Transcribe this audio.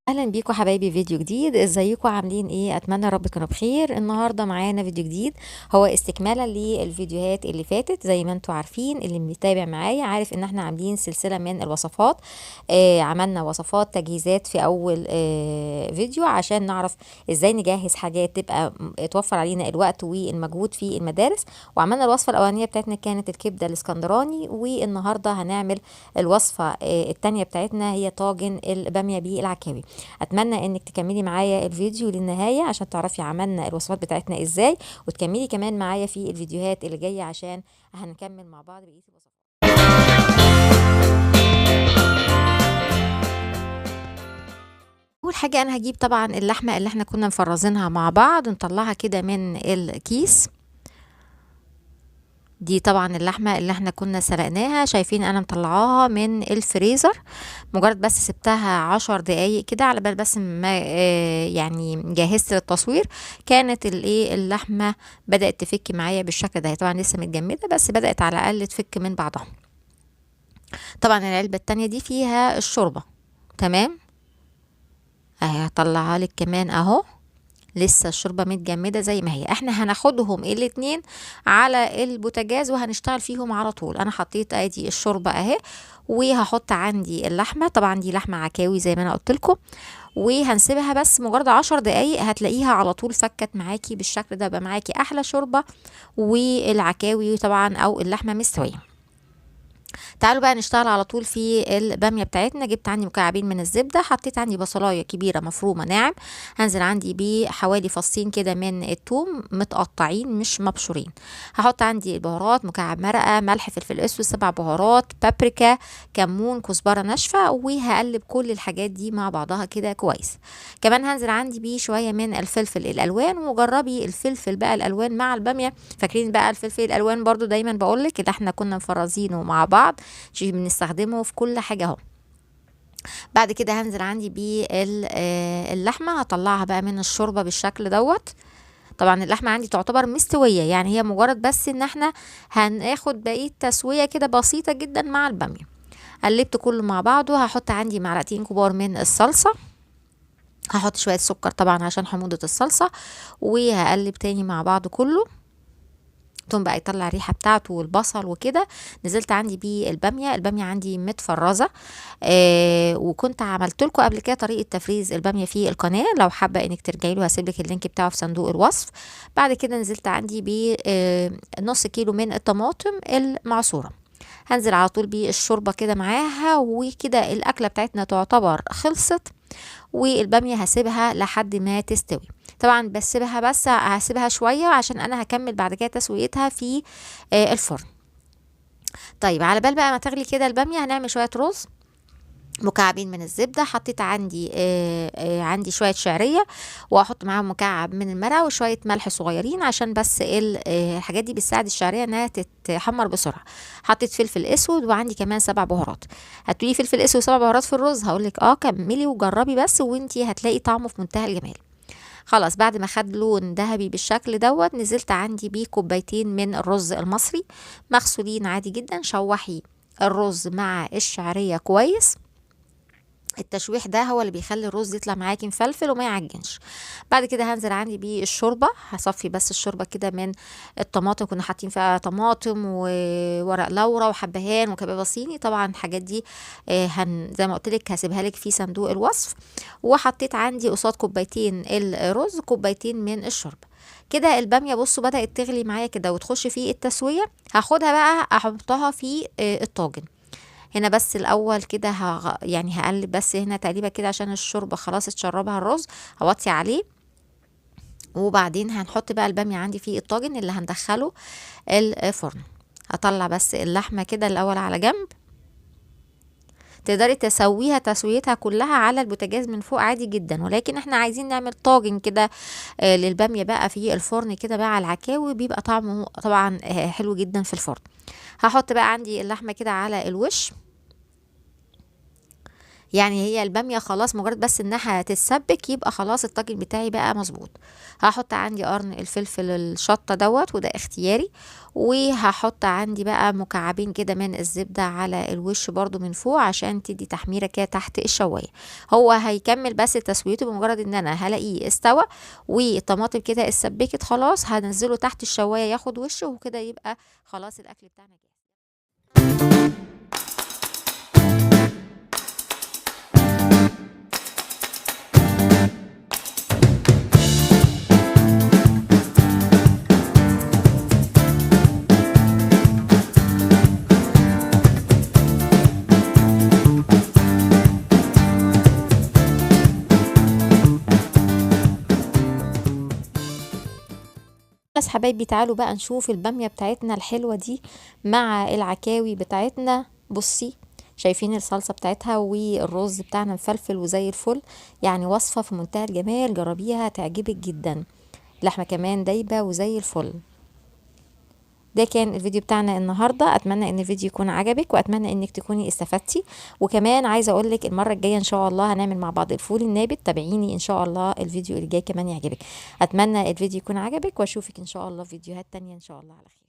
اهلا بيكم حبايبي، فيديو جديد. ازيكم عاملين ايه؟ اتمنى رب تكونوا بخير. النهارده معانا فيديو جديد، هو استكمالا للفيديوهات اللي فاتت. زي ما انتم عارفين، اللي متابع معايا عارف ان احنا عاملين سلسله من الوصفات. عملنا وصفات تجهيزات في اول فيديو عشان نعرف ازاي نجهز حاجات تبقى توفر علينا الوقت والمجهود في المدارس. وعملنا الوصفه الاولانيه بتاعتنا كانت الكبده الاسكندراني، والنهارده هنعمل الوصفه التانية بتاعتنا، هي طاجن الباميه بالعكاوي. اتمنى انك تكملي معايا الفيديو للنهاية عشان تعرفي عملنا الوصفات بتاعتنا ازاي، وتكملي كمان معايا في الفيديوهات اللي جاية عشان هنكمل مع بعض بقية الوصفات. اول حاجة انا هجيب طبعا اللحمة اللي احنا كنا مفرزينها مع بعض، نطلعها كده من الكيس. دي طبعا اللحمة اللي احنا كنا سلقناها، شايفين انا مطلعاها من الفريزر. مجرد بس سبتها 10 دقايق كده على بال بس ما يعني جهزت للتصوير. كانت اللحمة بدأت تفك معايا بالشكل ده. هي طبعا لسه متجمدة بس بدأت على الأقل تفك من بعضها. طبعا العلبة التانية دي فيها الشوربة. تمام، اهي هطلعها لك كمان اهو. لسه الشوربة متجمدة زي ما هي. احنا هناخدهم الاتنين على البوتاجاز وهنشتغل فيهم على طول. انا حطيت ادي الشوربة اهي، وهحط عندي اللحمة. طبعا دي لحمة عكاوي زي ما انا قلت لكم، وهنسيبها بس مجرد 10 دقايق هتلاقيها على طول فكت معاكي بالشكل ده، بقى معاكي احلى شوربة. والعكاوي طبعا او اللحمة مستوية. تعالوا بقى نشتغل على طول في الباميه بتاعتنا. جبت عندي مكعبين من الزبده، حطيت عندي بصلايه كبيره مفرومه ناعم، هنزل عندي بحوالي فصين كده من الثوم متقطعين مش مبشورين. هحط عندي البهارات، مكعب مرقه، ملح، فلفل اسود، 7 بهارات، بابريكا، كمون، كزبره ناشفه، وهقلب كل الحاجات دي مع بعضها كده كويس. كمان هنزل عندي بيه شويه من الفلفل الالوان. وجربي الفلفل بقى الالوان مع الباميه. فاكرين بقى الفلفل الالوان برضو دايما بقولك اللي احنا كنا مفرزينه مع بعض، شيء بنستخدمه في كل حاجة اهو. بعد كده هنزل عندي باللحمة، هطلعها بقى من الشوربة بالشكل دوت. طبعا اللحمة عندي تعتبر مستوية، يعني هي مجرد بس ان احنا هناخد بقية تسوية كده بسيطة جدا مع البامية. قلبت كله مع بعضه. هحط عندي معلقتين كبار من الصلصة، هحط شوية سكر طبعا عشان حموضة الصلصة، وهقلب تاني مع بعضه كله. توم بقى يطلع الريحه بتاعته والبصل وكده. نزلت عندي بيه الباميه. الباميه عندي متفرزه، وكنت عملت لكم قبل كده طريقه تفريز الباميه في القناه، لو حابه انك ترجعي له هسيب لك اللينك بتاعه في صندوق الوصف. بعد كده نزلت عندي ب نص كيلو من الطماطم المعصوره. هنزل على طول بالشوربه كده معاها، وكده الاكله بتاعتنا تعتبر خلصت. والباميه هسيبها لحد ما تستوي. طبعا بس هسيبها شويه عشان انا هكمل بعد كده تسويتها في الفرن. طيب على بال بقى ما تغلي كده الباميه، هنعمل شويه رز، مكعبين من الزبده. حطيت عندي شويه شعريه، واحط معاهم مكعب من المرقه وشويه ملح صغيرين عشان بس الحاجات دي بتساعد الشعريه انها تتحمر بسرعه. حطيت فلفل اسود، وعندي كمان 7 بهارات. هتقولي فلفل اسود و7 بهارات في الرز؟ هقولك كملي وجربي بس، وانتي هتلاقي طعمه في منتهى الجمال. خلاص بعد ما خد لون ذهبي بالشكل دوت، نزلت عندي بيه كوبايتين من الرز المصري مغسولين عادي جدا. شوحي الرز مع الشعرية كويس. التشويح ده هو اللي بيخلي الرز يطلع معاكي مفلفل وما يعجنش. بعد كده هنزل عندي بيه الشوربه. هصفي بس الشوربه كده من الطماطم، كنا حاطين فيها طماطم وورق لورا وحبهان وكبابه صيني. طبعا الحاجات دي زي ما قلت لك هسيبها لك في صندوق الوصف. وحطيت عندي قصاد كوبايتين الرز كوبايتين من الشوربه. كده الباميه بصوا بدات تغلي معايا كده وتخش في التسويه. هاخدها بقى احطها في الطاجن. هنا بس الاول كده يعني هقلب بس هنا تقليبه كده عشان الشوربه خلاص اتشربها الرز. هوطي عليه، وبعدين هنحط بقى الباميه عندي في الطاجن اللي هندخله الفرن. هطلع بس اللحمه كده الاول على جنب. تقدري تسويها تسويتها كلها على البوتاجاز من فوق عادي جدا، ولكن احنا عايزين نعمل طاجن كده للباميه بقى في الفرن كده بقى على العكاوي، بيبقى طعمه طبعا حلو جدا في الفرن. هحط بقى عندي اللحمه كده على الوش. يعني هي البامية خلاص مجرد بس انها تتسبك يبقى خلاص الطاجن بتاعي بقى مظبوط. هحط عندي قرن الفلفل الشطة دوت وده اختياري، وهحط عندي بقى مكعبين كده من الزبدة على الوش برضو من فوق عشان تدي تحميرة كده تحت الشواية. هو هيكمل بس تسويته بمجرد ان انا هلاقيه استوى والطماطم كده اتسبكت خلاص، هنزله تحت الشواية ياخد وشه وكده يبقى خلاص الاكل بتاعنا جاهز. بس حبايبي تعالوا بقى نشوف البامية بتاعتنا الحلوة دي مع العكاوي بتاعتنا. بصي شايفين الصلصة بتاعتها والرز بتاعنا مفلفل وزي الفل، يعني وصفة في منتهى الجمال، جربيها تعجبك جدا. لحمة كمان دايبة وزي الفل. ده كان الفيديو بتاعنا النهاردة، اتمنى ان الفيديو يكون عجبك واتمنى انك تكوني استفدتي. وكمان عايزة اقولك المرة الجاية ان شاء الله هنعمل مع بعض الفول النابت، تابعيني ان شاء الله الفيديو اللي جاي كمان يعجبك. اتمنى الفيديو يكون عجبك واشوفك ان شاء الله في فيديوهات تانية ان شاء الله على خير.